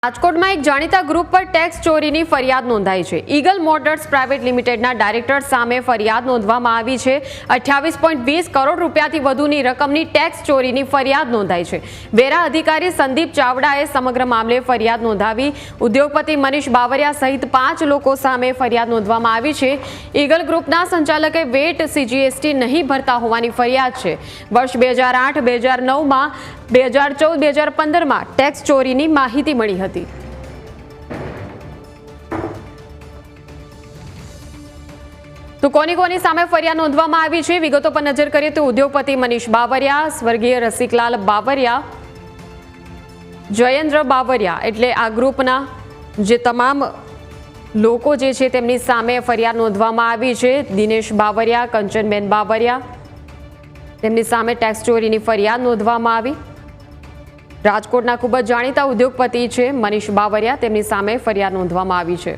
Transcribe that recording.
રાજકોટમાં એક જાણીતા ગ્રુપ પર ટેક્સ ચોરીની ફરિયાદ નોંધાઈ છે। ઈગલ મોટર્સ પ્રાઇવેટ લિમિટેડના ડાયરેક્ટર સામે ફરિયાદ નોંધવામાં આવી છે। 28.20 કરોડ રૂપિયાથી વધુની રકમની ટેક્સ ચોરીની ફરિયાદ નોંધાઈ છે। વેરા અધિકારી સંદીપ ચાવડાએ સમગ્ર મામલે ફરિયાદ નોંધાવી ઉદ્યોગપતિ મનીષ બાવરિયા સહિત 5 લોકો સામે ફરિયાદ નોંધવામાં આવી છે। ઈગલ ગ્રુપના સંચાલકે વેટ સીજીએસટી નહીં ભરતા હોવાની ફરિયાદ છે। વર્ષ 2008, 2009માં 2014-2015માં ટેક્સ ચોરીની માહિતી મળી હતી। તો કોની સામે ફરિયાદ નોંધવામાં આવી છે વિગતો પર નજર કરીએ તો ઉદ્યોગપતિ મનીષ બાવરિયા, સ્વર્ગીય રસિકલાલ બાવરિયા, જયેન્દ્ર બાવરિયા એટલે આ ગ્રુપના જે તમામ લોકો જે છે તેમની સામે ફરિયાદ નોંધવામાં આવી છે। દિનેશ બાવરિયા, કંચનબેન બાવરિયા તેમની સામે ટેક્સ ચોરીની ફરિયાદ નોંધવામાં આવી। રાજકોટના ખૂબ જ જાણીતા ઉદ્યોગપતિ છે મનીષ બાવરિયા, તેમની સામે ફરિયાદ નોંધવામાં આવી છે।